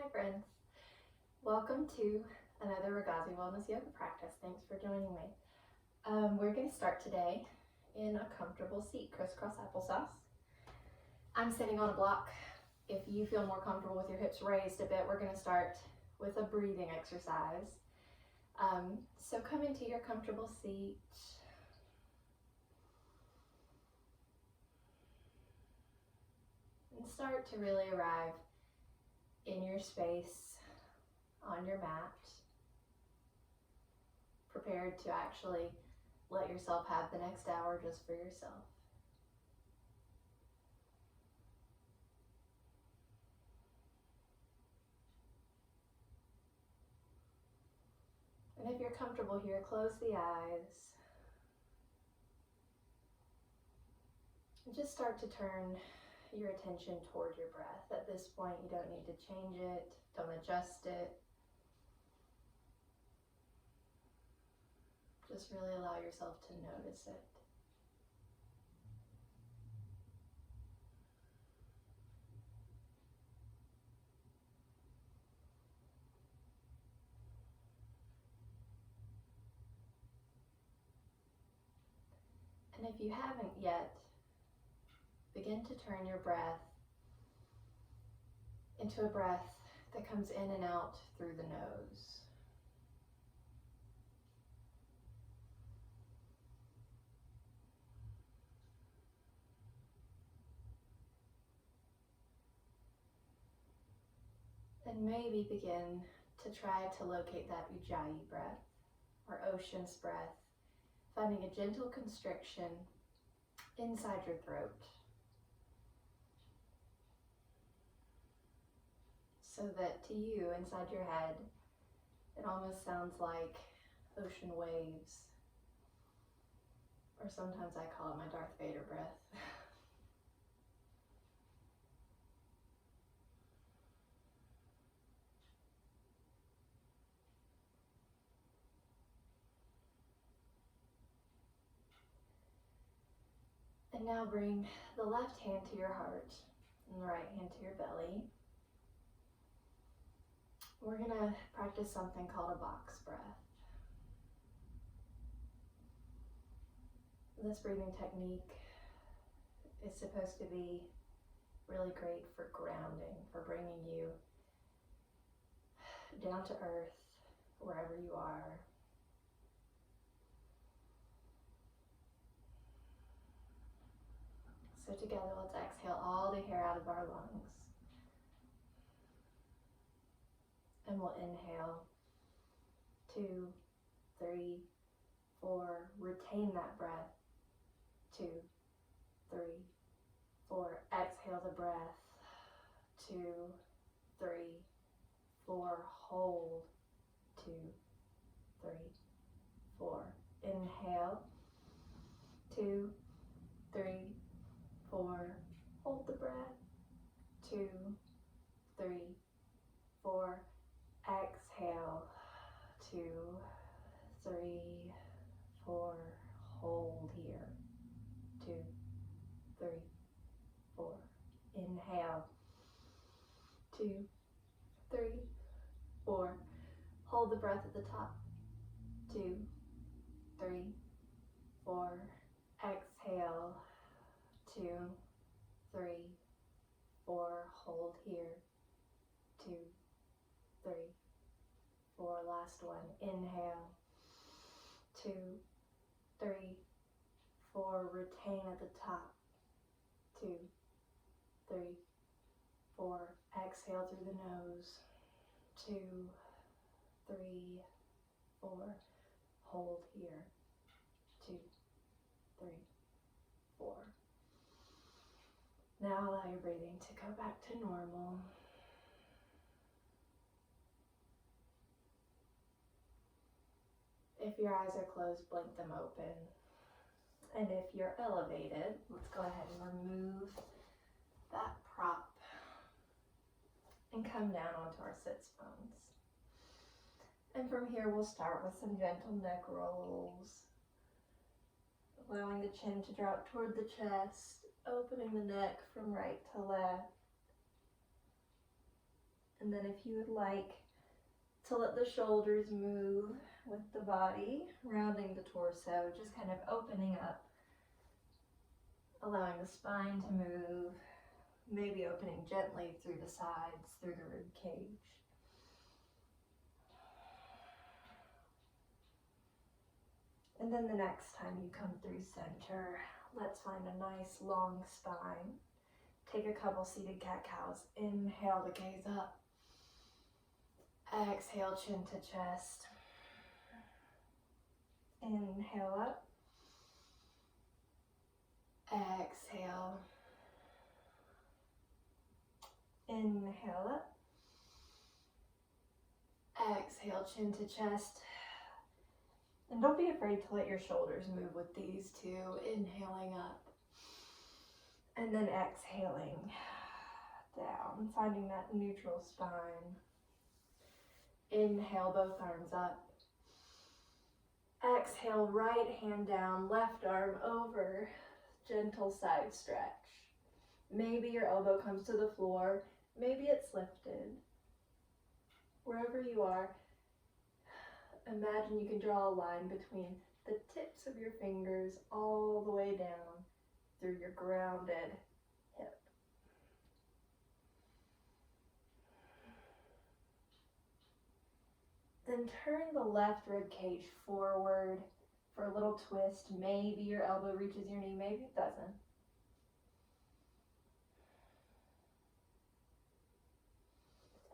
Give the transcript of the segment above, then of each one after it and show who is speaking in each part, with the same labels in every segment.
Speaker 1: Hi friends, welcome to another Ragazzi Wellness Yoga practice. Thanks for joining me. We're going to start today in a comfortable seat, crisscross applesauce. I'm sitting on a block. If you feel more comfortable with your hips raised a bit, we're going to start with a breathing exercise. So come into your comfortable seat. And start to really arrive in your space on your mat, prepared to actually let yourself have the next hour just for yourself. And if you're comfortable here, close the eyes and just start to turn your attention toward your breath. At this point, you don't need to change it, don't adjust it. Just really allow yourself to notice it. And if you haven't yet, begin to turn your breath into a breath that comes in and out through the nose. And maybe begin to try to locate that ujjayi breath, or ocean's breath, finding a gentle constriction inside your throat, so that to you, inside your head, it almost sounds like ocean waves, or sometimes I call it my Darth Vader breath. And now bring the left hand to your heart and the right hand to your belly. We're going to practice something called a box breath. This breathing technique is supposed to be really great for grounding, for bringing you down to earth wherever you are. So together, let's exhale all the air out of our lungs. And we'll inhale, 2, 3, 4, retain that breath, 2, 3, 4, exhale the breath, 2, 3, 4, hold, 2, 3, 4, inhale, 2, 3, 4, hold the breath, 2, 3, 4, exhale, 2, 3, 4, hold here, 2, 3, 4, inhale, 2, 3, 4, hold the breath at the top, 2, 3, 4, exhale, 2, 3, 4, hold here, 2, 3, 4, last one, inhale, 2, 3, 4, retain at the top, 2, 3, 4, exhale through the nose, 2, 3, 4, hold here, 2, 3, 4. Now allow your breathing to go back to normal. If your eyes are closed, blink them open. And if you're elevated, let's go ahead and remove that prop and come down onto our sits bones. And from here, we'll start with some gentle neck rolls, allowing the chin to drop toward the chest, opening the neck from right to left, And then if you would like to let the shoulders move with the body, rounding the torso, just kind of opening up, allowing the spine to move, maybe opening gently through the sides, through the rib cage. And then the next time you come through center, let's find a nice long spine. Take a couple seated cat-cows. Inhale to gaze up. Exhale, chin to chest. Inhale up. Exhale. Inhale up. Exhale, chin to chest. And don't be afraid to let your shoulders move with these two. Inhaling up. And then exhaling down, finding that neutral spine. Inhale, both arms up. Exhale, right hand down, left arm over, gentle side stretch. Maybe your elbow comes to the floor, maybe it's lifted. Wherever you are, imagine you can draw a line between the tips of your fingers all the way down through your grounded hip. Then turn the left rib cage forward for a little twist. Maybe your elbow reaches your knee, maybe it doesn't.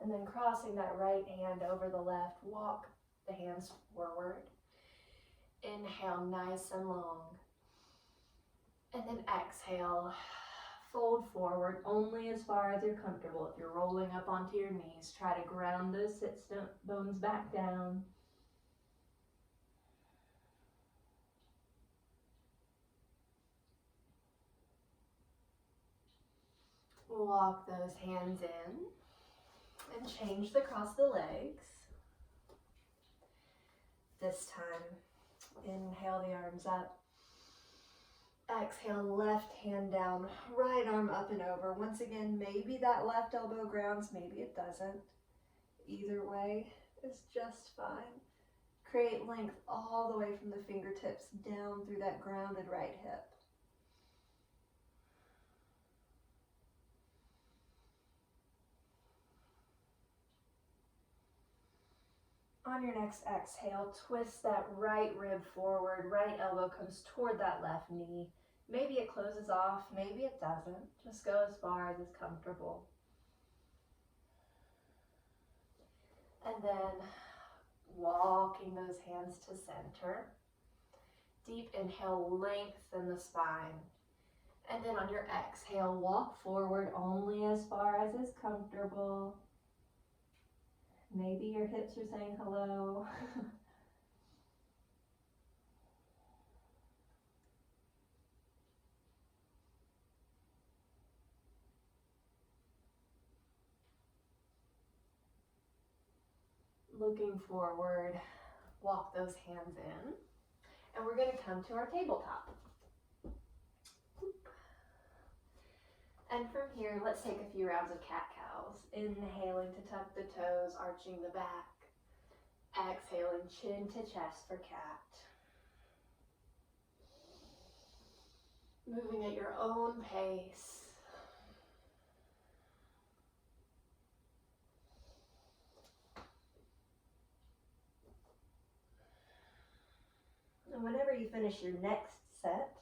Speaker 1: And then crossing that right hand over the left, walk the hands forward. Inhale, nice and long. And then exhale, fold forward only as far as you're comfortable. If you're rolling up onto your knees, try to ground those sit bones back down. Walk those hands in and change the cross the legs. This time, inhale the arms up. Exhale, left hand down, right arm up and over. Once again, maybe that left elbow grounds, maybe it doesn't. Either way is just fine. Create length all the way from the fingertips down through that grounded right hip. On your next exhale, twist that right rib forward, right elbow comes toward that left knee. Maybe it closes off, maybe it doesn't. Just go as far as is comfortable. And then walking those hands to center. Deep inhale, lengthen the spine. And then on your exhale, walk forward only as far as is comfortable. Maybe your hips are saying hello. Looking forward, walk those hands in. And we're going to come to our tabletop. And from here, let's take a few rounds of cat-cows. Inhaling to tuck the toes, arching the back. Exhaling, chin to chest for cat. Moving at your own pace. And whenever you finish your next set,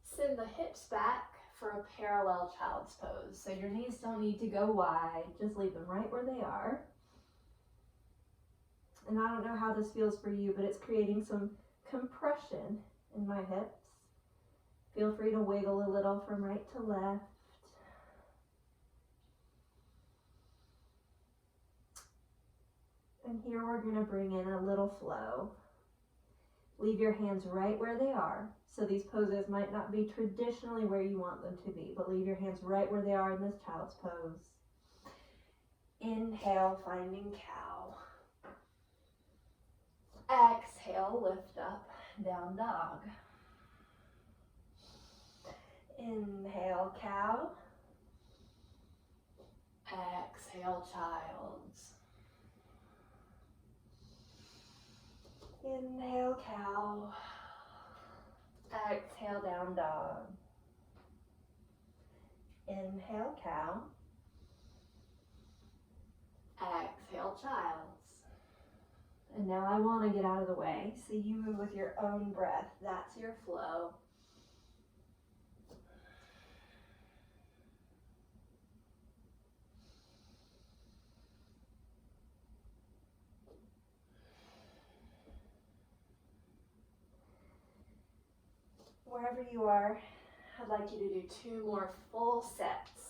Speaker 1: send the hips back for a parallel child's pose. So your knees don't need to go wide, just leave them right where they are. And I don't know how this feels for you, but it's creating some compression in my hips. Feel free to wiggle a little from right to left. And here we're going to bring in a little flow. Leave your hands right where they are. So these poses might not be traditionally where you want them to be, but leave your hands right where they are in this child's pose. Inhale, finding cow. Exhale, lift up, down dog. Inhale, cow. Exhale, child's. Inhale, cow. Exhale, down dog. Inhale, cow. Exhale, child's. And now I want to get out of the way, so you move with your own breath. That's your flow. Wherever you are, I'd like you to do 2 more full sets.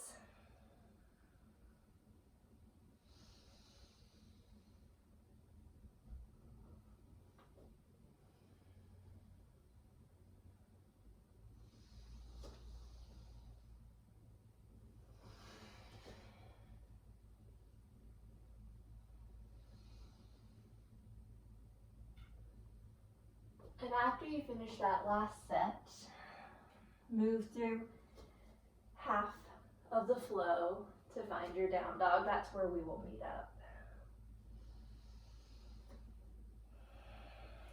Speaker 1: And after you finish that last set, move through half of the flow to find your down dog. That's where we will meet up.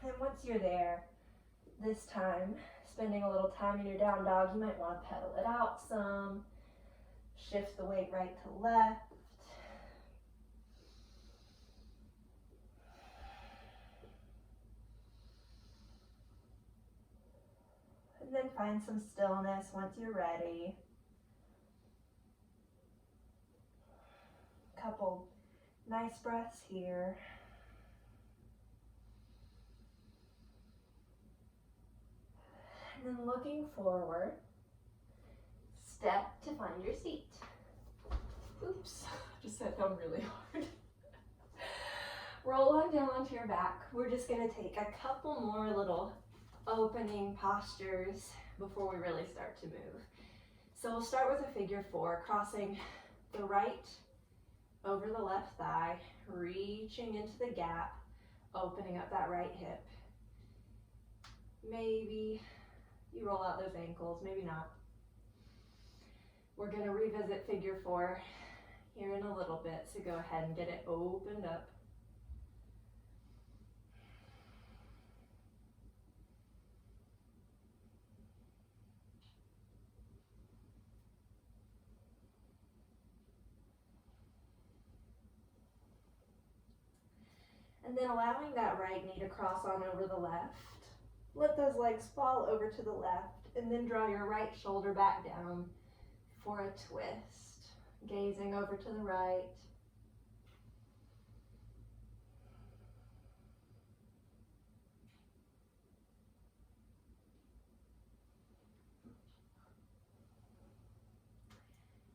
Speaker 1: And once you're there, this time, spending a little time in your down dog, you might want to pedal it out some, shift the weight right to left. And then find some stillness once you're ready. Couple nice breaths here. And then looking forward, step to find your seat. Oops, just sat down really hard. Roll on down onto your back. We're just gonna take a couple more little opening postures before we really start to move. So we'll start with a figure 4, crossing the right over the left thigh, reaching into the gap, opening up that right hip. Maybe you roll out those ankles, maybe not. We're gonna revisit figure 4 here in a little bit, so go ahead and get it opened up. And then allowing that right knee to cross on over the left. Let those legs fall over to the left, and then draw your right shoulder back down for a twist. Gazing over to the right.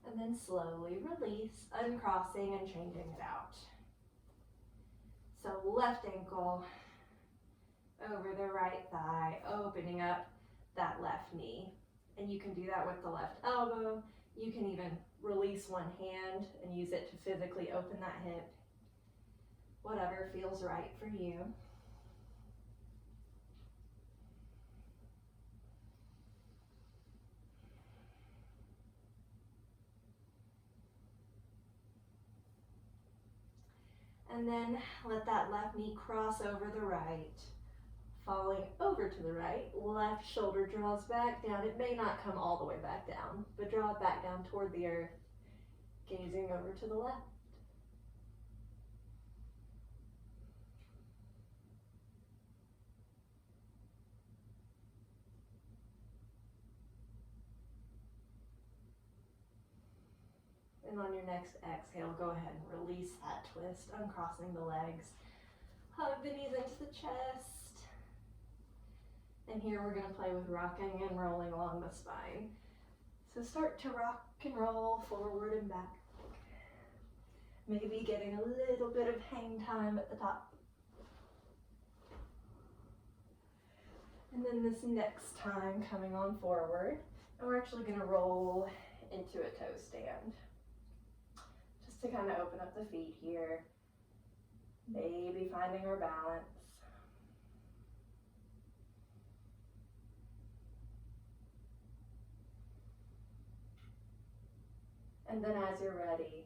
Speaker 1: And then slowly release, uncrossing and changing it out. So left ankle over the right thigh, opening up that left knee. And you can do that with the left elbow. You can even release one hand and use it to physically open that hip. Whatever feels right for you. And then let that left knee cross over the right. Falling over to the right, left shoulder draws back down. It may not come all the way back down, but draw it back down toward the earth, gazing over to the left. And on your next exhale, go ahead and release that twist, uncrossing the legs. Hug the knees into the chest. And here we're going to play with rocking and rolling along the spine. So start to rock and roll forward and back. Maybe getting a little bit of hang time at the top. And then this next time coming on forward, and we're actually going to roll into a toe stand. Just to kind of open up the feet here. Maybe finding our balance. And then as you're ready,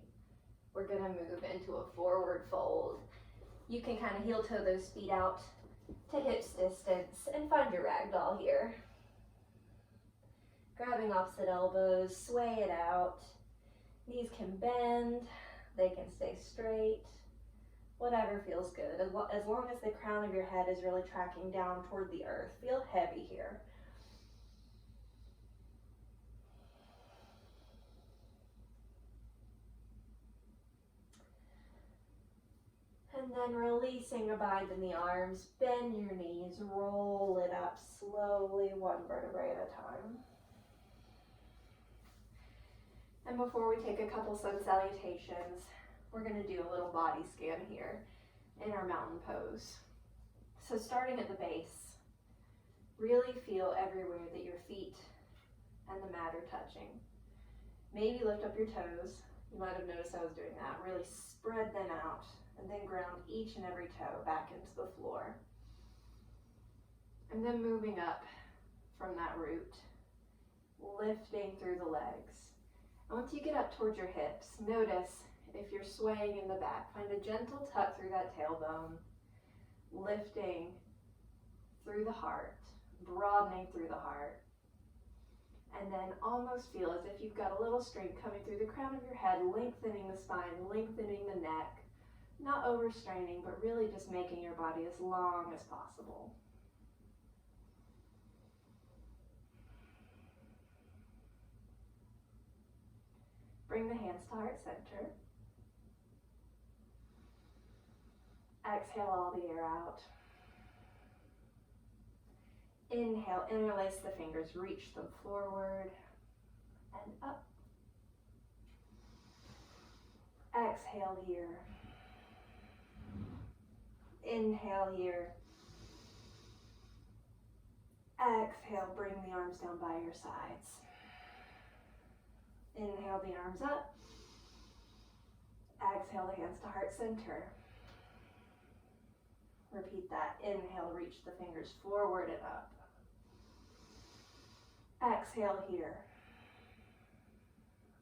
Speaker 1: we're gonna move into a forward fold. You can kind of heel toe those feet out to hips distance and find your ragdoll here. Grabbing opposite elbows, sway it out. Knees can bend, they can stay straight. Whatever feels good, as long as the crown of your head is really tracking down toward the earth. Feel heavy here. And then releasing, abide in the arms, bend your knees, roll it up slowly, one vertebrae at a time. And before we take a couple sun salutations, we're going to do a little body scan here in our mountain pose. So starting at the base, really feel everywhere that your feet and the mat are touching. Maybe lift up your toes. You might have noticed I was doing that. Really spread them out and then ground each and every toe back into the floor. And then moving up from that root, lifting through the legs. And once you get up towards your hips, notice if you're swaying in the back, find a gentle tuck through that tailbone, lifting through the heart, broadening through the heart. And then almost feel as if you've got a little strength coming through the crown of your head, lengthening the spine, lengthening the neck, not overstraining, but really just making your body as long as possible. Bring the hands to heart center. Exhale all the air out. Inhale, interlace the fingers, reach them forward and up. Exhale here. Inhale here. Exhale, bring the arms down by your sides. Inhale the arms up. Exhale the hands to heart center. Repeat that. Inhale, reach the fingers forward and up. Exhale here.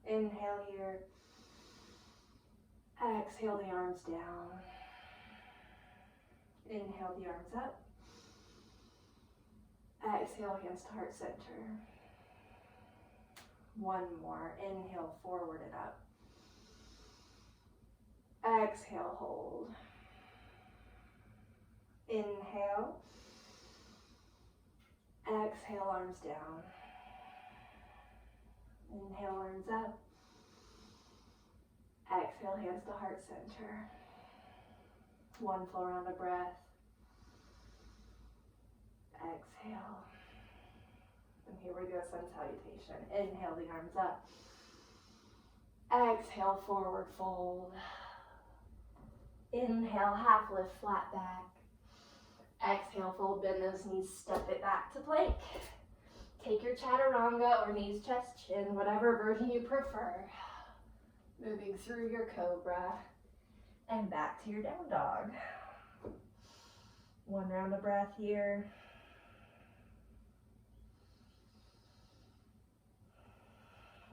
Speaker 1: Inhale here. Exhale the arms down. Inhale the arms up. Exhale, hands to heart center. One more. Inhale, forward and up. Exhale, hold. Inhale. Exhale, arms down. Inhale, arms up. Exhale, hands to heart center. One full round of breath. Exhale. And here we go, sun salutation. Inhale the arms up. Exhale, forward fold. Inhale, half lift, flat back. Exhale, fold, bend those knees, step it back to plank. Take your chaturanga or knees, chest, chin, whatever version you prefer. Moving through your cobra and back to your down dog. One round of breath here.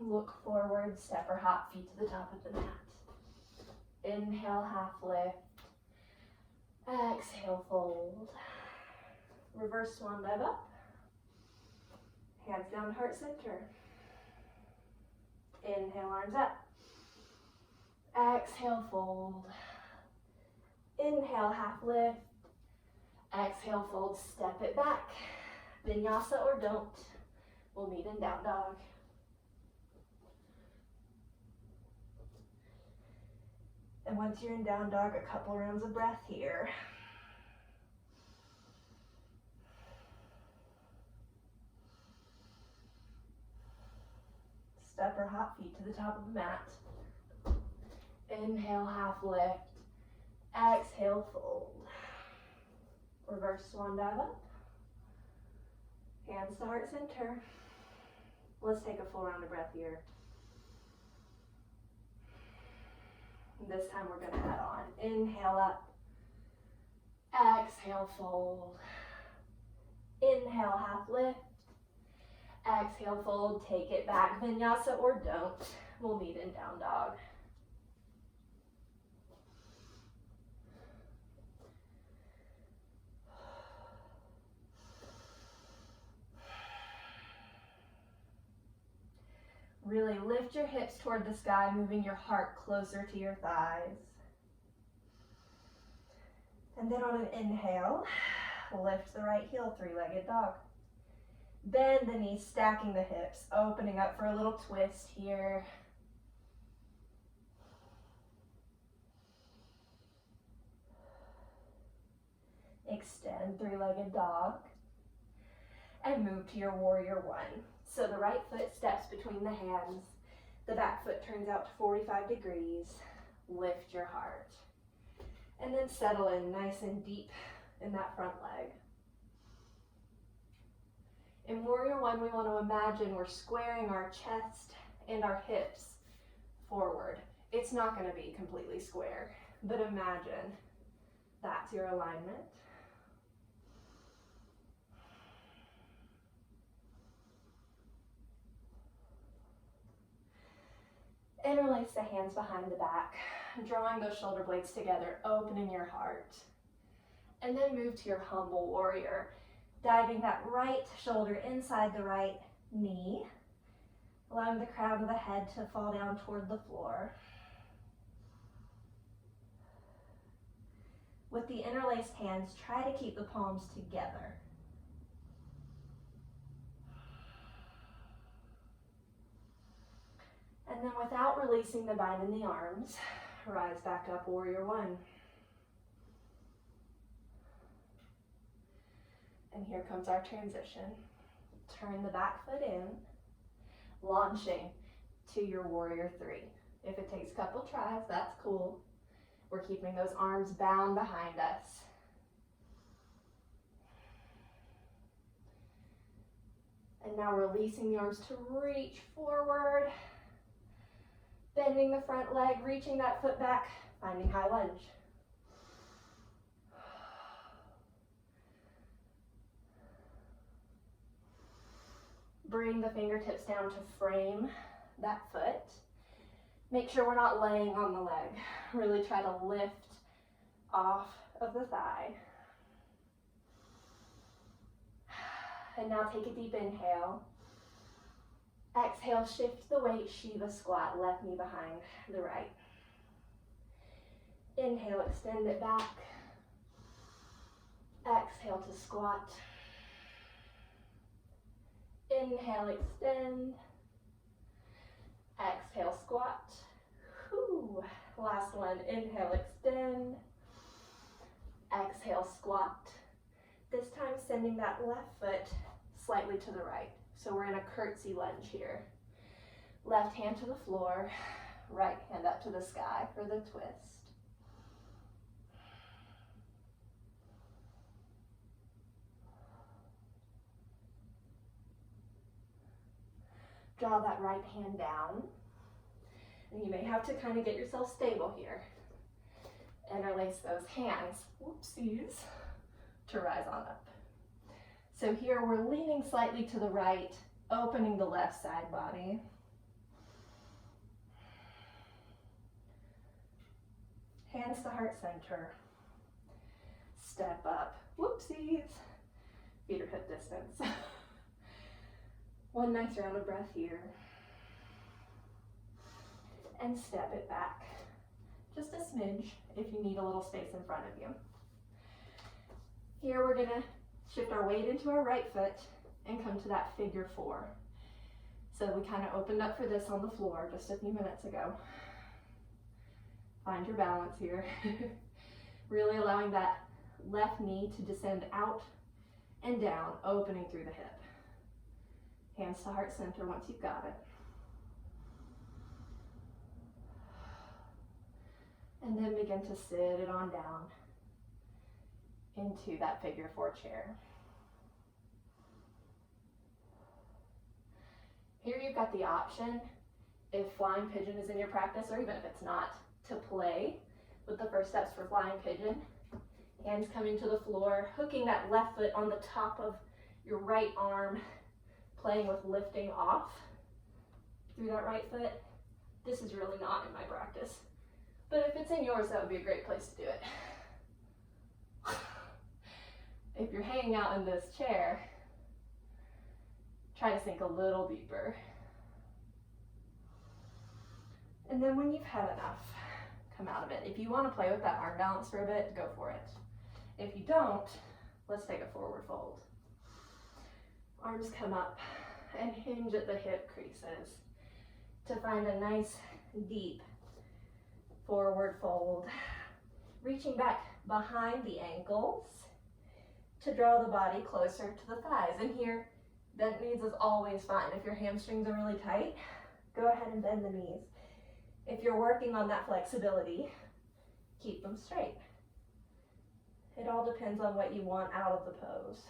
Speaker 1: Look forward, step or hop, feet to the top of the mat. Inhale, half lift. Exhale, fold. Reverse swan dive up. Hands down to heart center. Inhale, arms up. Exhale, fold. Inhale, half lift. Exhale, fold, step it back. Vinyasa or don't. We'll meet in down dog. And once you're in down dog, a couple rounds of breath here. Step or hop, feet to the top of the mat. Inhale, half lift. Exhale, fold. Reverse swan dive up. Hands to heart center. Let's take a full round of breath here. This time we're going to add on. Inhale up. Exhale, fold. Inhale, half lift. Exhale, fold. Take it back. Vinyasa or don't. We'll meet in down dog. Really lift your hips toward the sky, moving your heart closer to your thighs. And then on an inhale, lift the right heel, three-legged dog. Bend the knees, stacking the hips, opening up for a little twist here. Extend, three-legged dog. And move to your warrior one. So the right foot steps between the hands. The back foot turns out to 45 degrees. Lift your heart. And then settle in nice and deep in that front leg. In warrior one, we want to imagine we're squaring our chest and our hips forward. It's not going to be completely square, but imagine that's your alignment. Interlace the hands behind the back, drawing those shoulder blades together, opening your heart. And then move to your humble warrior, diving that right shoulder inside the right knee, allowing the crown of the head to fall down toward the floor. With the interlaced hands, try to keep the palms together. And then without releasing the bind in the arms, rise back up, warrior one. And here comes our transition. Turn the back foot in, launching to your warrior three. If it takes a couple tries, that's cool. We're keeping those arms bound behind us. And now releasing the arms to reach forward. Bending the front leg, reaching that foot back, finding high lunge. Bring the fingertips down to frame that foot. Make sure we're not laying on the leg. Really try to lift off of the thigh. And now take a deep inhale. Exhale, shift the weight, Shiva squat, left knee behind the right. Inhale, extend it back. Exhale to squat. Inhale, extend. Exhale, squat. Whew. Last one, inhale, extend. Exhale, squat. This time sending that left foot slightly to the right. So we're in a curtsy lunge here. Left hand to the floor, right hand up to the sky for the twist. Draw that right hand down. And you may have to kind of get yourself stable here. Interlace those hands, whoopsies, to rise on up. So here we're leaning slightly to the right, opening the left side body. Hands to heart center. Step up, whoopsies. Feet are hip distance. One nice round of breath here. And step it back. Just a smidge if you need a little space in front of you. Here we're gonna shift our weight into our right foot and come to that figure four. So we kind of opened up for this on the floor just a few minutes ago. Find your balance here. Really allowing that left knee to descend out and down, opening through the hip. Hands to heart center once you've got it. And then begin to sit it on down into that figure four chair. Here you've got the option, if flying pigeon is in your practice, or even if it's not, to play with the first steps for flying pigeon. Hands coming to the floor, hooking that left foot on the top of your right arm, playing with lifting off through that right foot. This is really not in my practice, but if it's in yours, that would be a great place to do it. If you're hanging out in this chair, try to sink a little deeper. And then when you've had enough, come out of it. If you want to play with that arm balance for a bit, go for it. If you don't, let's take a forward fold. Arms come up and hinge at the hip creases to find a nice deep forward fold. Reaching back behind the ankles to draw the body closer to the thighs. And here, bent knees is always fine. If your hamstrings are really tight, go ahead and bend the knees. If you're working on that flexibility, keep them straight. It all depends on what you want out of the pose.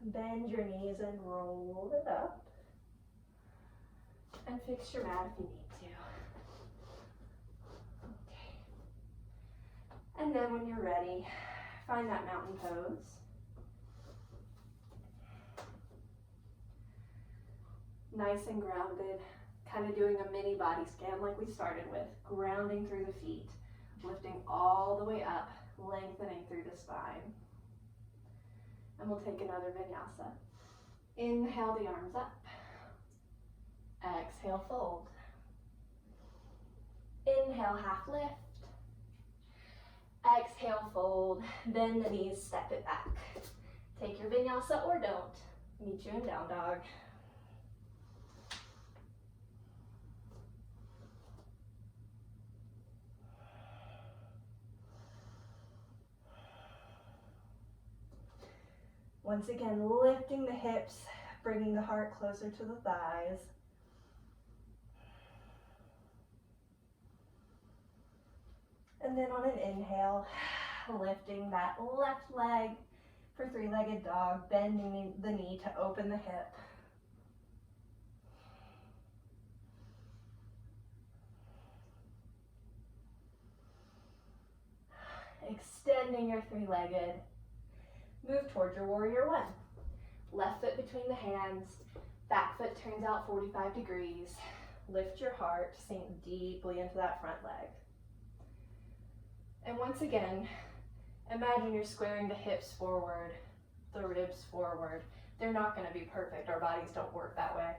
Speaker 1: Bend your knees and roll it up. And fix your mat if you need to. Okay. And then when you're ready, find that mountain pose. Nice and grounded, kind of doing a mini body scan like we started with, grounding through the feet, lifting all the way up, lengthening through the spine. And we'll take another vinyasa. Inhale the arms up. Exhale, fold. Inhale, half lift. Exhale, fold. Bend the knees, step it back. Take your vinyasa or don't. Meet you in down dog. Once again, lifting the hips, bringing the heart closer to the thighs. And then on an inhale, lifting that left leg for three-legged dog, bending the knee to open the hip. Extending your three-legged. Move towards your warrior one. Left foot between the hands, back foot turns out 45 degrees. Lift your heart, sink deeply into that front leg. And once again, imagine you're squaring the hips forward, the ribs forward. They're not going to be perfect. Our bodies don't work that way.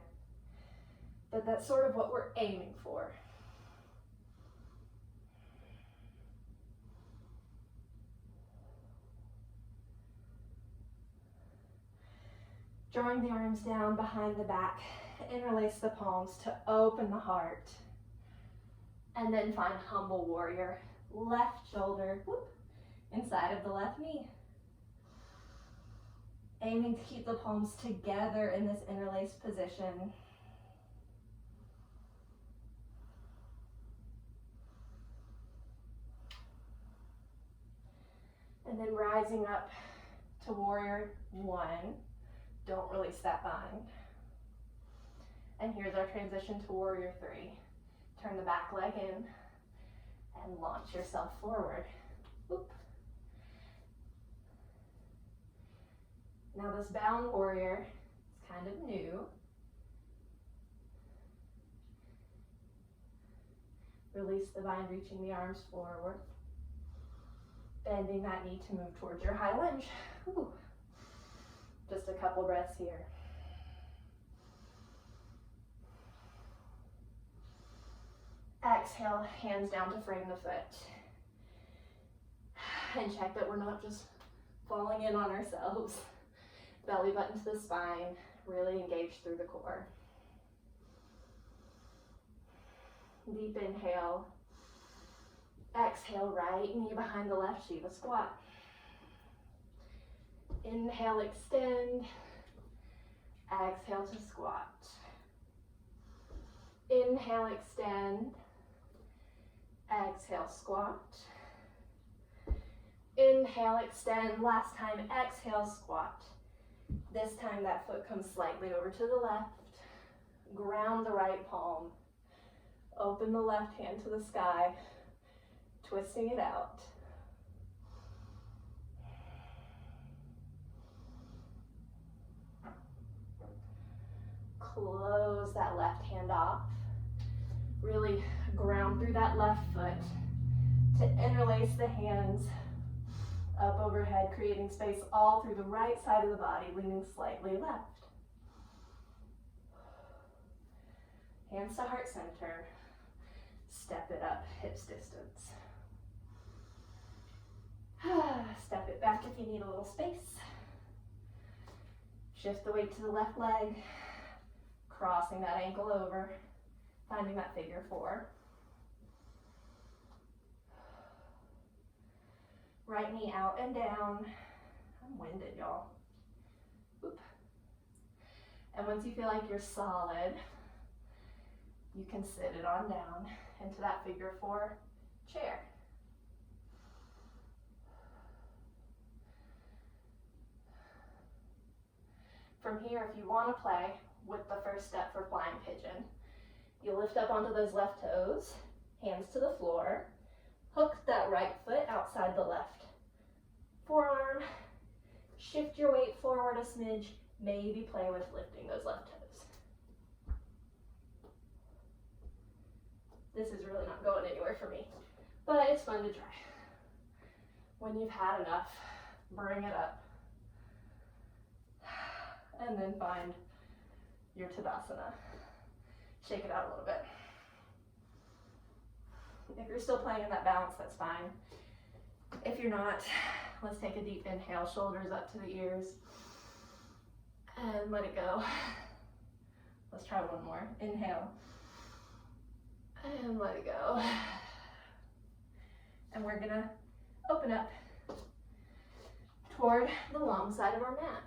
Speaker 1: But that's sort of what we're aiming for. Drawing the arms down behind the back, interlace the palms to open the heart. And then find humble warrior. Left shoulder, whoop, inside of the left knee. Aiming to keep the palms together in this interlaced position. And then rising up to warrior one. Don't release that bind. And here's our transition to warrior three. Turn the back leg in and launch yourself forward. Whoop. Now this bound warrior is kind of new. Release the bind, reaching the arms forward. Bending that knee to move towards your high lunge. Ooh. Just a couple breaths here. Exhale, hands down to frame the foot. And check that we're not just falling in on ourselves. Belly button to the spine, really engage through the core. Deep inhale. Exhale, right knee behind the left, Shiva squat. Inhale, extend. Exhale to squat. Inhale, extend. Exhale, squat. Inhale, extend. Last time, exhale, squat. This time that foot comes slightly over to the left. Ground the right palm. Open the left hand to the sky. Twisting it out. Close that left hand off. Really ground through that left foot to interlace the hands up overhead, creating space all through the right side of the body, leaning slightly left. Hands to heart center. Step it up, hips distance. Step it back if you need a little space. Shift the weight to the left leg, crossing that ankle over, finding that figure four. Right knee out and down. I'm winded, y'all. Oop. And once you feel like you're solid, you can sit it on down into that figure four chair. From here, if you want to play with the first step for flying pigeon, you lift up onto those left toes, hands to the floor, hook that right foot outside the left forearm, shift your weight forward a smidge, maybe play with lifting those left toes. This is really not going anywhere for me, but it's fun to try. When you've had enough, bring it up. And then find your Tadasana. Shake it out a little bit. If you're still playing in that balance, that's fine. If you're not, let's take a deep inhale, shoulders up to the ears, and let it go. Let's try one more. Inhale, and let it go. And we're gonna open up toward the long side of our mat.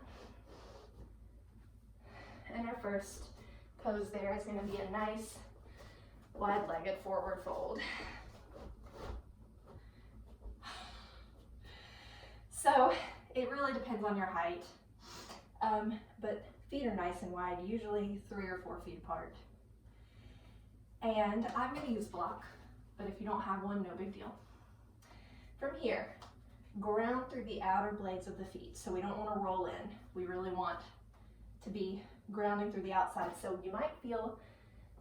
Speaker 1: And our first pose there is going to be a nice wide-legged forward fold. So it really depends on your height, but feet are nice and wide, usually 3 or 4 feet apart. And I'm going to use block, but if you don't have one, no big deal. From here, ground through the outer blades of the feet. So we don't want to roll in. We really want to be grounding through the outside. So you might feel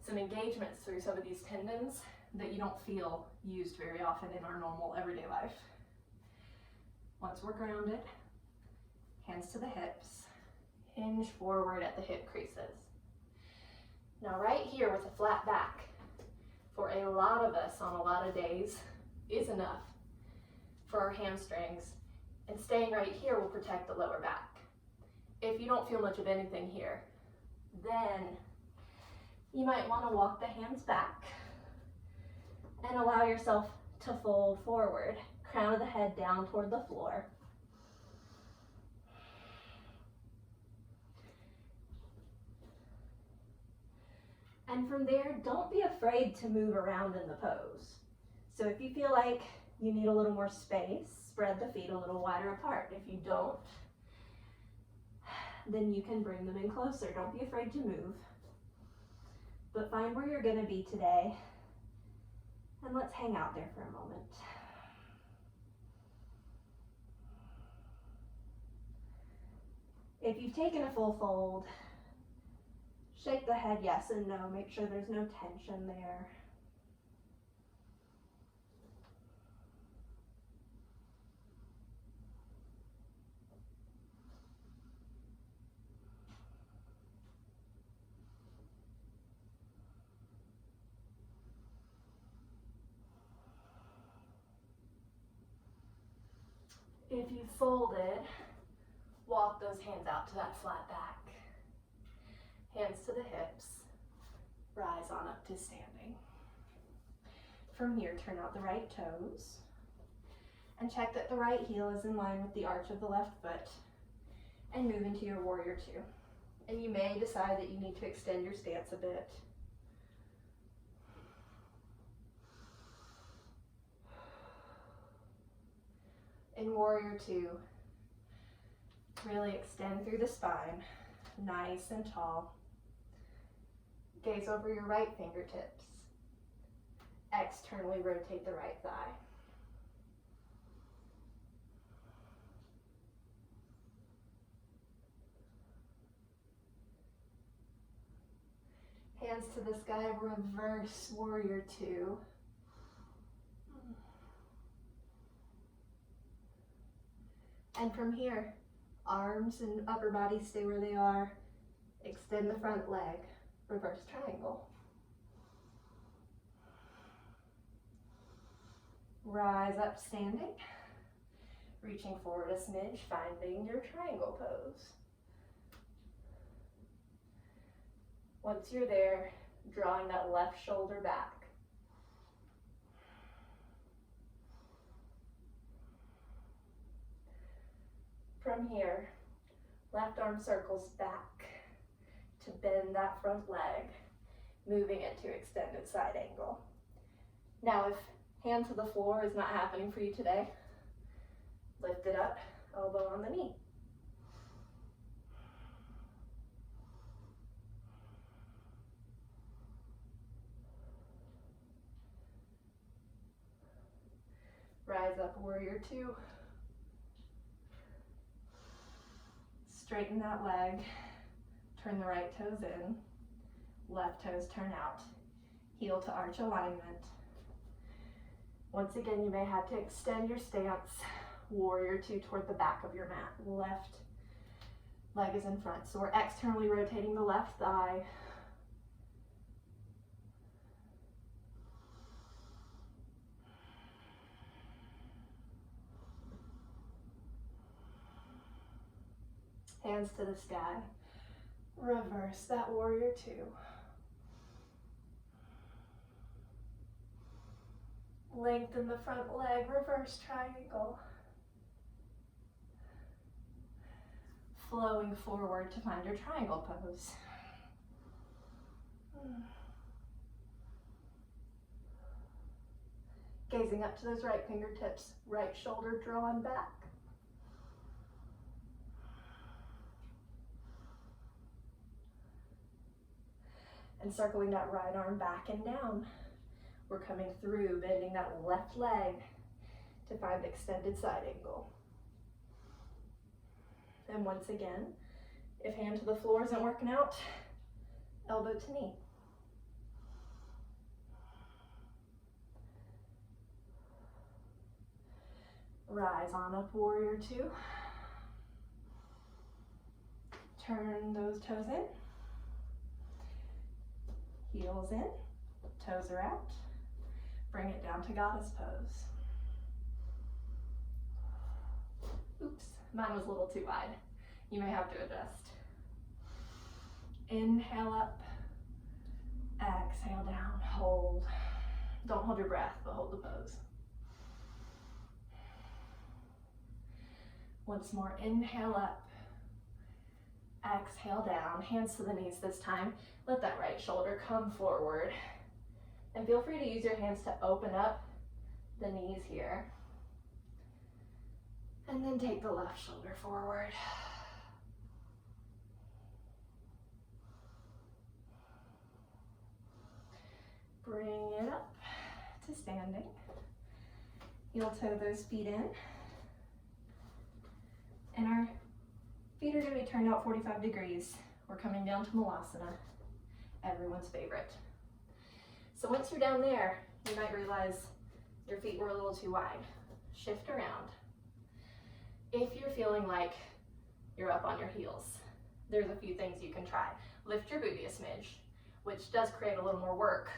Speaker 1: some engagements through some of these tendons that you don't feel used very often in our normal everyday life. Once we're grounded, hands to the hips, hinge forward at the hip creases. Now right here with a flat back, for a lot of us on a lot of days, is enough for our hamstrings, and staying right here will protect the lower back. If you don't feel much of anything here, then you might want to walk the hands back and allow yourself to fold forward, crown of the head down toward the floor. And from there, don't be afraid to move around in the pose. So if you feel like you need a little more space, spread the feet a little wider apart. If you don't, then you can bring them in closer. Don't be afraid to move, but find where you're going to be today, and let's hang out there for a moment. If you've taken a full fold, shake the head yes and no. Make sure there's no tension there. If you folded, walk those hands out to that flat back. Hands to the hips, rise on up to standing. From here, turn out the right toes and check that the right heel is in line with the arch of the left foot, and move into your warrior two. And you may decide that you need to extend your stance a bit. In warrior two, really extend through the spine, nice and tall. Gaze over your right fingertips. Externally rotate the right thigh. Hands to the sky, reverse warrior two. And from here, arms and upper body stay where they are. Extend the front leg, reverse triangle. Rise up standing, reaching forward a smidge, finding your triangle pose. Once you're there, drawing that left shoulder back. From here, left arm circles back to bend that front leg, moving it to extended side angle. Now, if hand to the floor is not happening for you today, lift it up, elbow on the knee. Rise up, warrior two. Straighten that leg, turn the right toes in, left toes turn out, heel to arch alignment. Once again, you may have to extend your stance, warrior two toward the back of your mat. Left leg is in front, so we're externally rotating the left thigh. Hands to the sky. Reverse that warrior two. Lengthen the front leg, reverse triangle. Flowing forward to find your triangle pose. Gazing up to those right fingertips, right shoulder drawn back. And circling that right arm back and down. We're coming through, bending that left leg to find extended side angle. And once again, if hand to the floor isn't working out, elbow to knee. Rise on up, warrior two. Turn those toes in. Heels in, toes are out. Bring it down to goddess pose. Oops, mine was a little too wide. You may have to adjust. Inhale up, exhale down, hold. Don't hold your breath, but hold the pose. Once more, inhale up, exhale down, hands to the knees this time. Let that right shoulder come forward. And feel free to use your hands to open up the knees here. And then take the left shoulder forward. Bring it up to standing. Heel toe those feet in. And our feet are going to be turned out 45 degrees. We're coming down to Malasana, everyone's favorite. So once you're down there, you might realize your feet were a little too wide. Shift around. If you're feeling like you're up on your heels, there's a few things you can try. Lift your booty a smidge, which does create a little more work,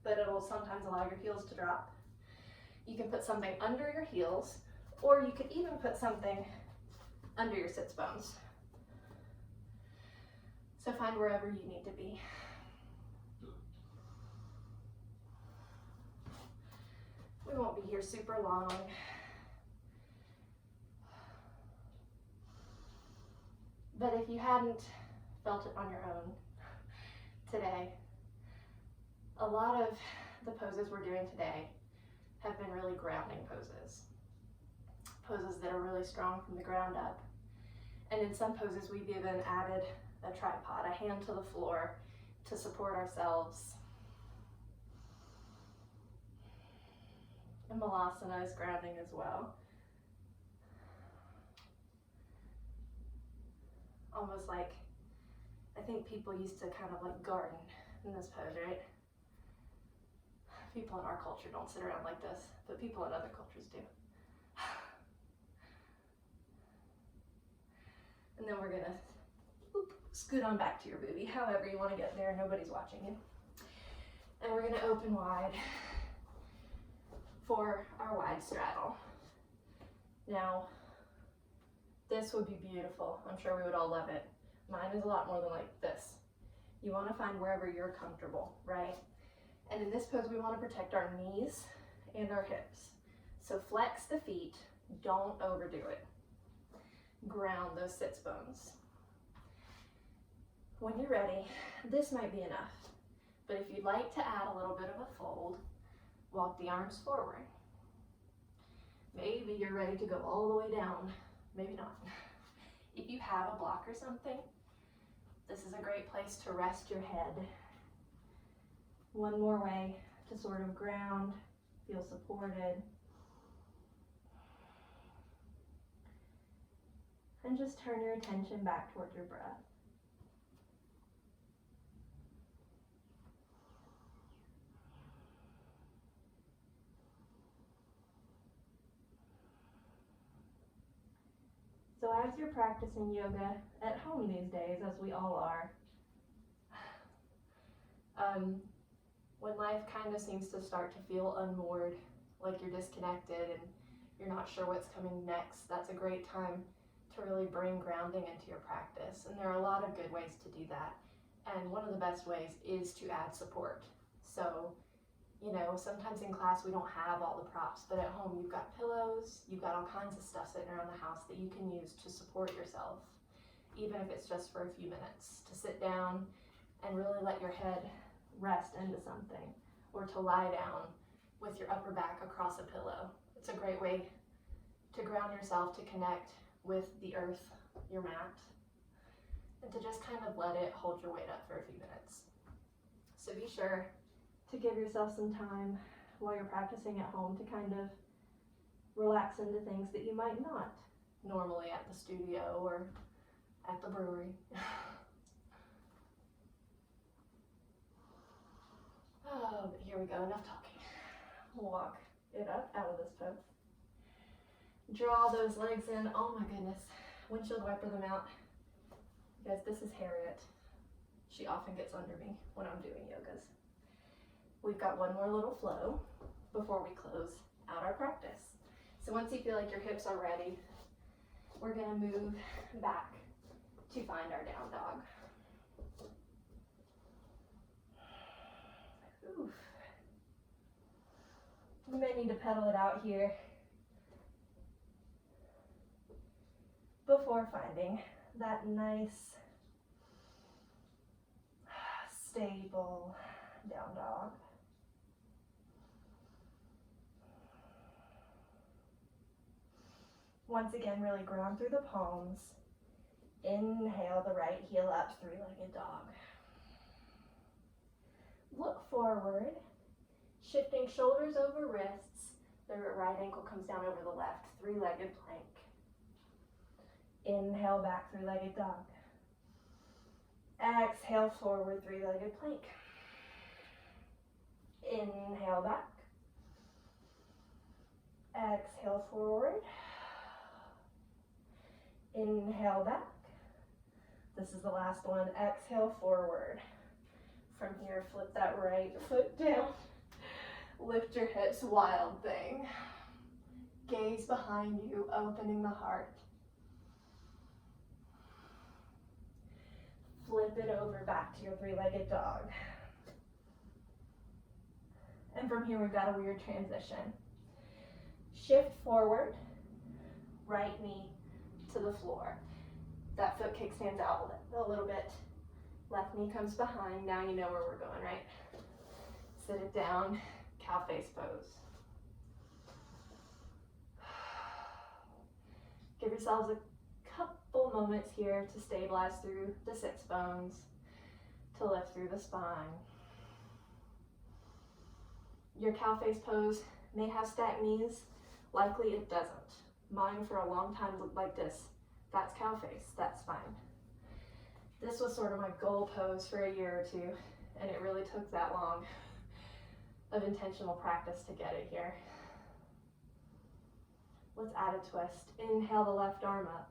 Speaker 1: but it'll sometimes allow your heels to drop. You can put something under your heels, or you could even put something under your sits bones. So find wherever you need to be. We won't be here super long. But if you hadn't felt it on your own today, a lot of the poses we're doing today have been really grounding poses. Poses that are really strong from the ground up. And in some poses, we've even added a tripod, a hand to the floor to support ourselves. And Malasana is grounding as well. Almost like, I think people used to kind of like garden in this pose, right? People in our culture don't sit around like this, but people in other cultures do. And then we're gonna scoot on back to your booty, however you want to get there. Nobody's watching you. And we're gonna open wide for our wide straddle. Now, this would be beautiful. I'm sure we would all love it. Mine is a lot more than like this. You want to find wherever you're comfortable, right? And in this pose, we want to protect our knees and our hips. So flex the feet, don't overdo it. Ground those sits bones. When you're ready, this might be enough, but if you'd like to add a little bit of a fold, walk the arms forward. Maybe you're ready to go all the way down, maybe not. If you have a block or something, this is a great place to rest your head. One more way to sort of ground, feel supported. And just turn your attention back towards your breath. So as you're practicing yoga at home these days, as we all are, when life kind of seems to start to feel unmoored, like you're disconnected and you're not sure what's coming next, that's a great time to really bring grounding into your practice. And there are a lot of good ways to do that. And one of the best ways is to add support. So, you know, sometimes in class we don't have all the props, but at home you've got pillows, you've got all kinds of stuff sitting around the house that you can use to support yourself, even if it's just for a few minutes, to sit down and really let your head rest into something, or to lie down with your upper back across a pillow. It's a great way to ground yourself, to connect with the earth, your mat, and to just kind of let it hold your weight up for a few minutes. So be sure to give yourself some time while you're practicing at home to kind of relax into things that you might not normally at the studio or at the brewery. Oh, but here we go, enough talking. Walk it up out of this pose. Draw those legs in. Oh my goodness. Windshield wiper them out. Guys, this is Harriet. She often gets under me when I'm doing yogas. We've got one more little flow before we close out our practice. So once you feel like your hips are ready, we're gonna move back to find our down dog. Oof. We may need to pedal it out here before finding that nice, stable down dog. Once again, really ground through the palms. Inhale the right heel up, three-legged dog. Look forward, shifting shoulders over wrists. The right ankle comes down over the left, three-legged plank. Inhale back, three-legged dog. Exhale forward, three-legged plank. Inhale back. Exhale forward. Inhale back. This is the last one. Exhale forward. From here, flip that right foot down. Lift your hips, wild thing. Gaze behind you, opening the heart. Flip it over back to your three-legged dog. And from here, we've got a weird transition. Shift forward, right knee to the floor. That foot kick stands out a little bit. Left knee comes behind. Now you know where we're going, right? Sit it down, cow face pose. Give yourselves a couple moments here to stabilize through the sits bones, to lift through the spine. Your cow face pose may have stacked knees. Likely it doesn't. Mine for a long time looked like this. That's cow face, that's fine. This was sort of my goal pose for a year or two, and it really took that long of intentional practice to get it here. Let's add a twist. Inhale the left arm up.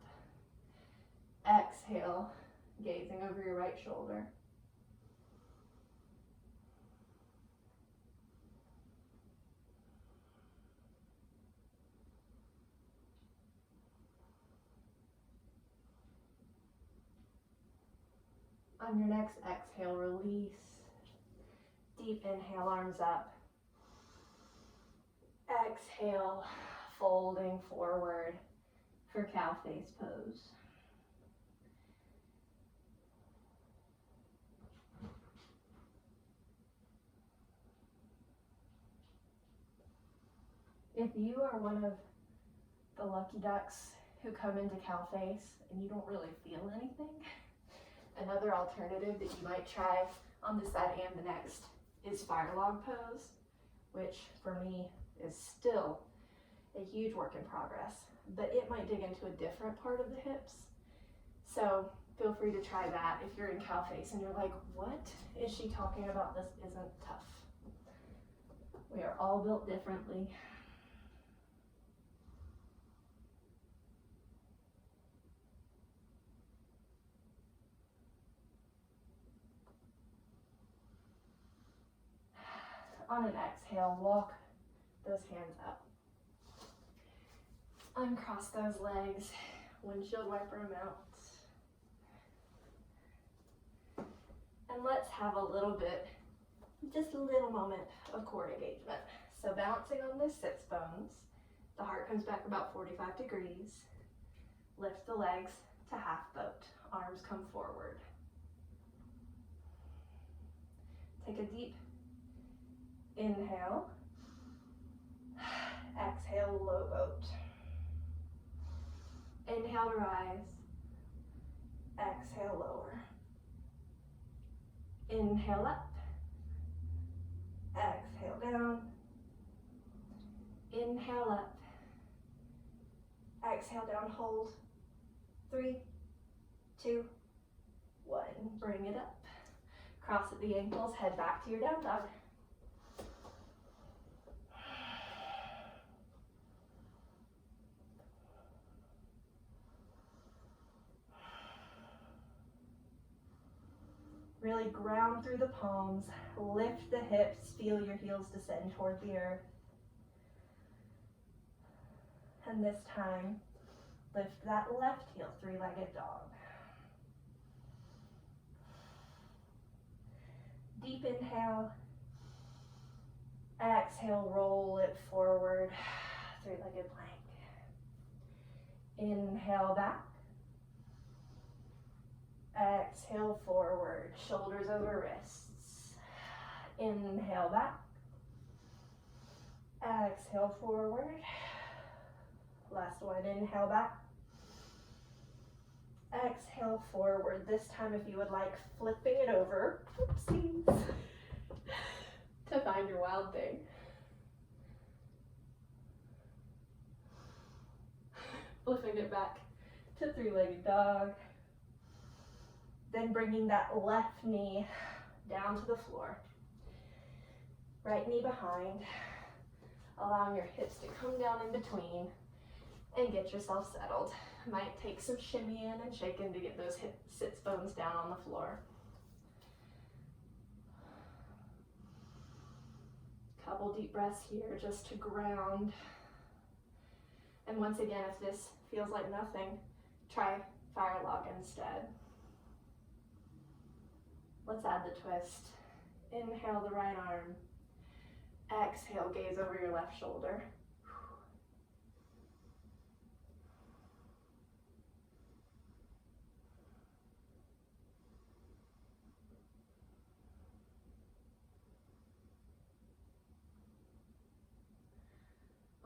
Speaker 1: Exhale, gazing over your right shoulder. On your next exhale, release. Deep inhale, arms up. Exhale, folding forward for cow face pose. If you are one of the lucky ducks who come into cow face and you don't really feel anything, another alternative that you might try on this side and the next is fire log pose, which for me is still a huge work in progress, but it might dig into a different part of the hips. So feel free to try that if you're in cow face and you're like, what is she talking about? This isn't tough. We are all built differently. On an exhale, walk those hands up. Uncross those legs, windshield wiper them out. And let's have a little bit, just a little moment of core engagement. So balancing on those sits bones, the heart comes back about 45 degrees. Lift the legs to half boat, arms come forward. Take a deep inhale, exhale, low boat. Inhale to rise, exhale, lower. Inhale up, exhale down. Inhale up, exhale down, hold. 3, 2, 1, bring it up. Cross at the ankles, head back to your down dog. Really ground through the palms, lift the hips, feel your heels descend toward the earth. And this time, lift that left heel, three-legged dog. Deep inhale, exhale, roll it forward, three-legged plank. Inhale back. Exhale forward, shoulders over wrists. Inhale back. Exhale forward. Last one, inhale back. Exhale forward. This time, if you would like, flipping it over, oopsies, to find your wild thing. Flipping it back to three-legged dog. Then bringing that left knee down to the floor. Right knee behind, allowing your hips to come down in between and get yourself settled. Might take some shimmying and shaking to get those hip sits bones down on the floor. Couple deep breaths here just to ground. And once again, if this feels like nothing, try fire log instead. Let's add the twist. Inhale the right arm. Exhale, gaze over your left shoulder.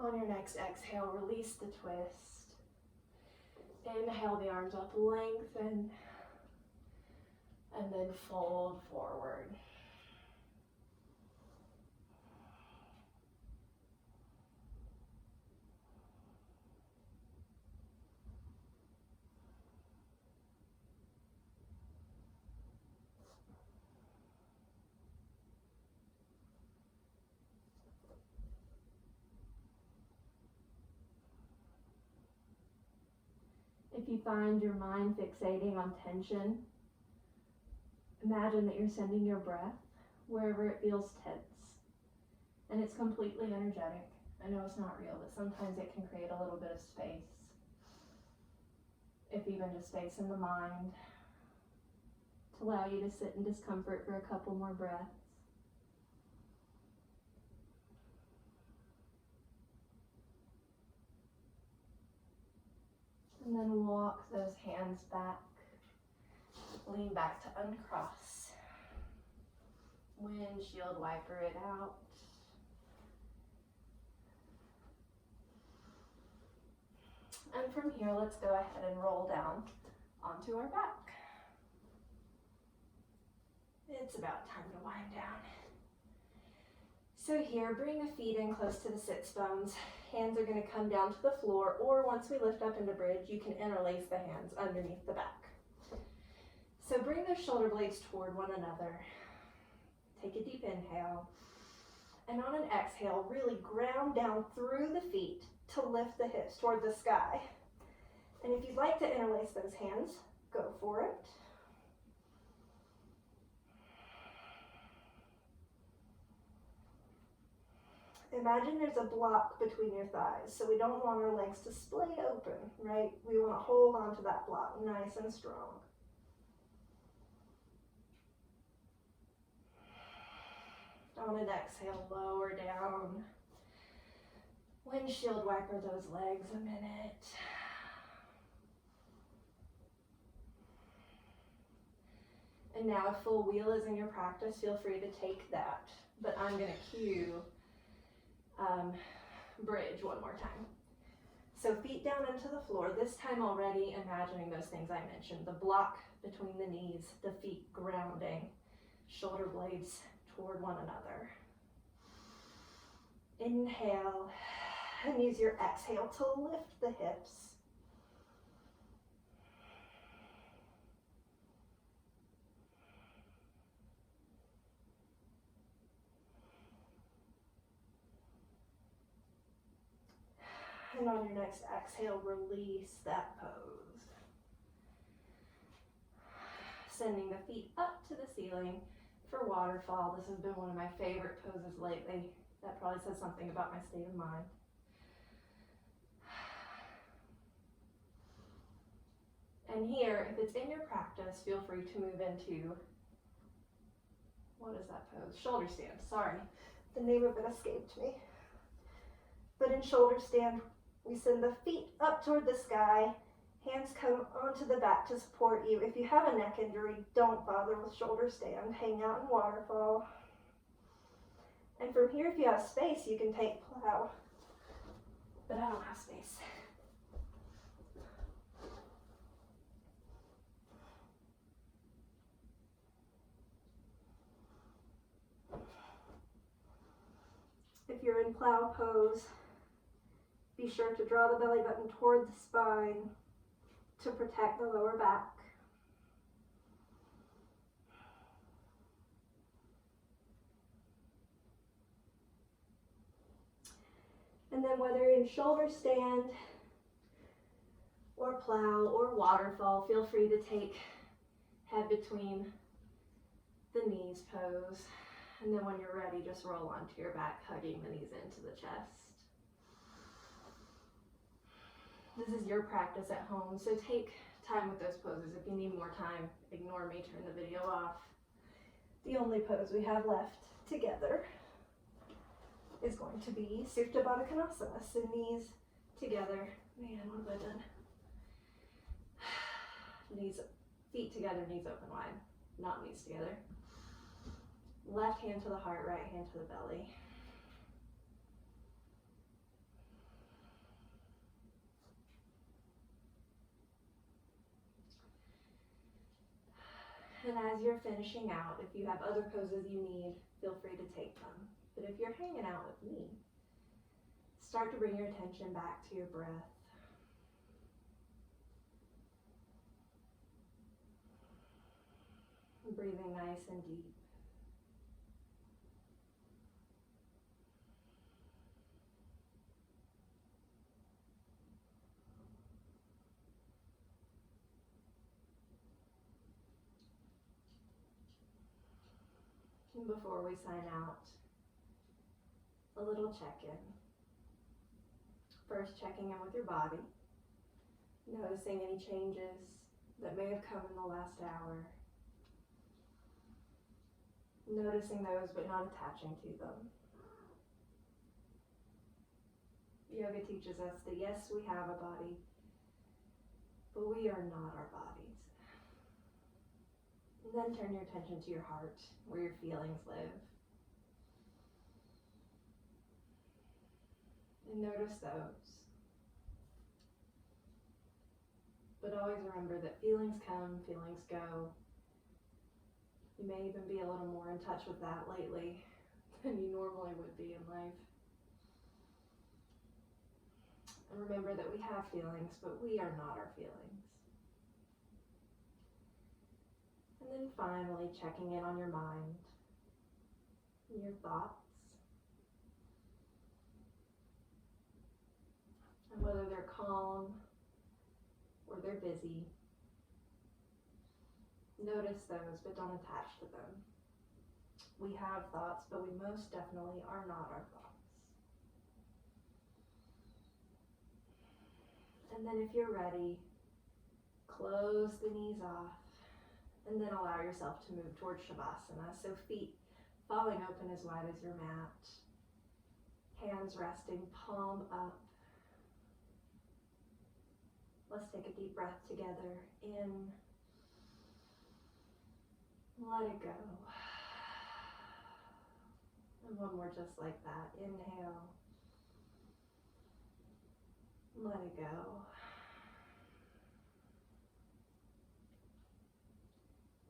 Speaker 1: On your next exhale, release the twist. Inhale the arms up, lengthen, and then fold forward. If you find your mind fixating on tension, imagine that you're sending your breath wherever it feels tense. And it's completely energetic. I know it's not real, but sometimes it can create a little bit of space. If even just space in the mind, to allow you to sit in discomfort for a couple more breaths. And then walk those hands back. Lean back to uncross. Windshield wiper it out. And from here, let's go ahead and roll down onto our back. It's about time to wind down. So here, bring the feet in close to the sits bones. Hands are going to come down to the floor, or once we lift up into bridge, you can interlace the hands underneath the back. So bring those shoulder blades toward one another. Take a deep inhale. And on an exhale, really ground down through the feet to lift the hips toward the sky. And if you'd like to interlace those hands, go for it. Imagine there's a block between your thighs, so we don't want our legs to split open, right? We want to hold on to that block nice and strong. On an exhale, lower down. Windshield wiper those legs a minute. And now if full wheel is in your practice, feel free to take that. But I'm going to cue bridge one more time. So feet down into the floor, this time already imagining those things I mentioned. The block between the knees, the feet grounding, shoulder blades toward one another. Inhale, and use your exhale to lift the hips. And on your next exhale, release that pose. Sending the feet up to the ceiling for waterfall. This has been one of my favorite poses lately. That probably says something about my state of mind. And here, if it's in your practice, feel free to move into, what is that pose? Shoulder stand, sorry. The name of it escaped me. But in shoulder stand, we send the feet up toward the sky, hands come onto the back to support you. If you have a neck injury, don't bother with shoulder stand. Hang out in waterfall. And from here, if you have space, you can take plow. But I don't have space. If you're in plow pose, be sure to draw the belly button toward the spine to protect the lower back. And then whether in shoulder stand or plow or waterfall, feel free to take head between the knees pose. And then when you're ready, just roll onto your back, hugging the knees into the chest. This is your practice at home, so take time with those poses. If you need more time, ignore me, turn the video off. The only pose we have left together is going to be Supta Baddha Konasana, so knees together. Man, what have I done? Knees, feet together, knees open wide, not knees together. Left hand to the heart, right hand to the belly. And as you're finishing out, if you have other poses you need, feel free to take them. But if you're hanging out with me, start to bring your attention back to your breath. Breathing nice and deep. And before we sign out, a little check-in. First, checking in with your body, noticing any changes that may have come in the last hour. Noticing those but not attaching to them. Yoga teaches us that yes, we have a body, but we are not our bodies. And then turn your attention to your heart, where your feelings live. And notice those. But always remember that feelings come, feelings go. You may even be a little more in touch with that lately than you normally would be in life. And remember that we have feelings, but we are not our feelings. And then finally, checking in on your mind, your thoughts, and whether they're calm or they're busy. Notice those, but don't attach to them. We have thoughts, but we most definitely are not our thoughts. And then if you're ready, close the knees off, and then allow yourself to move towards Shavasana. So feet falling open as wide as your mat, hands resting, palm up. Let's take a deep breath together. In, let it go. And one more just like that. Inhale. Let it go.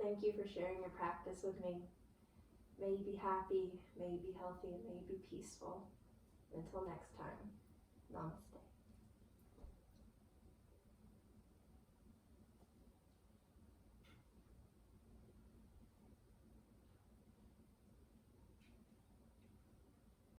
Speaker 1: Thank you for sharing your practice with me. May you be happy, may you be healthy, and may you be peaceful. Until next time, namaste.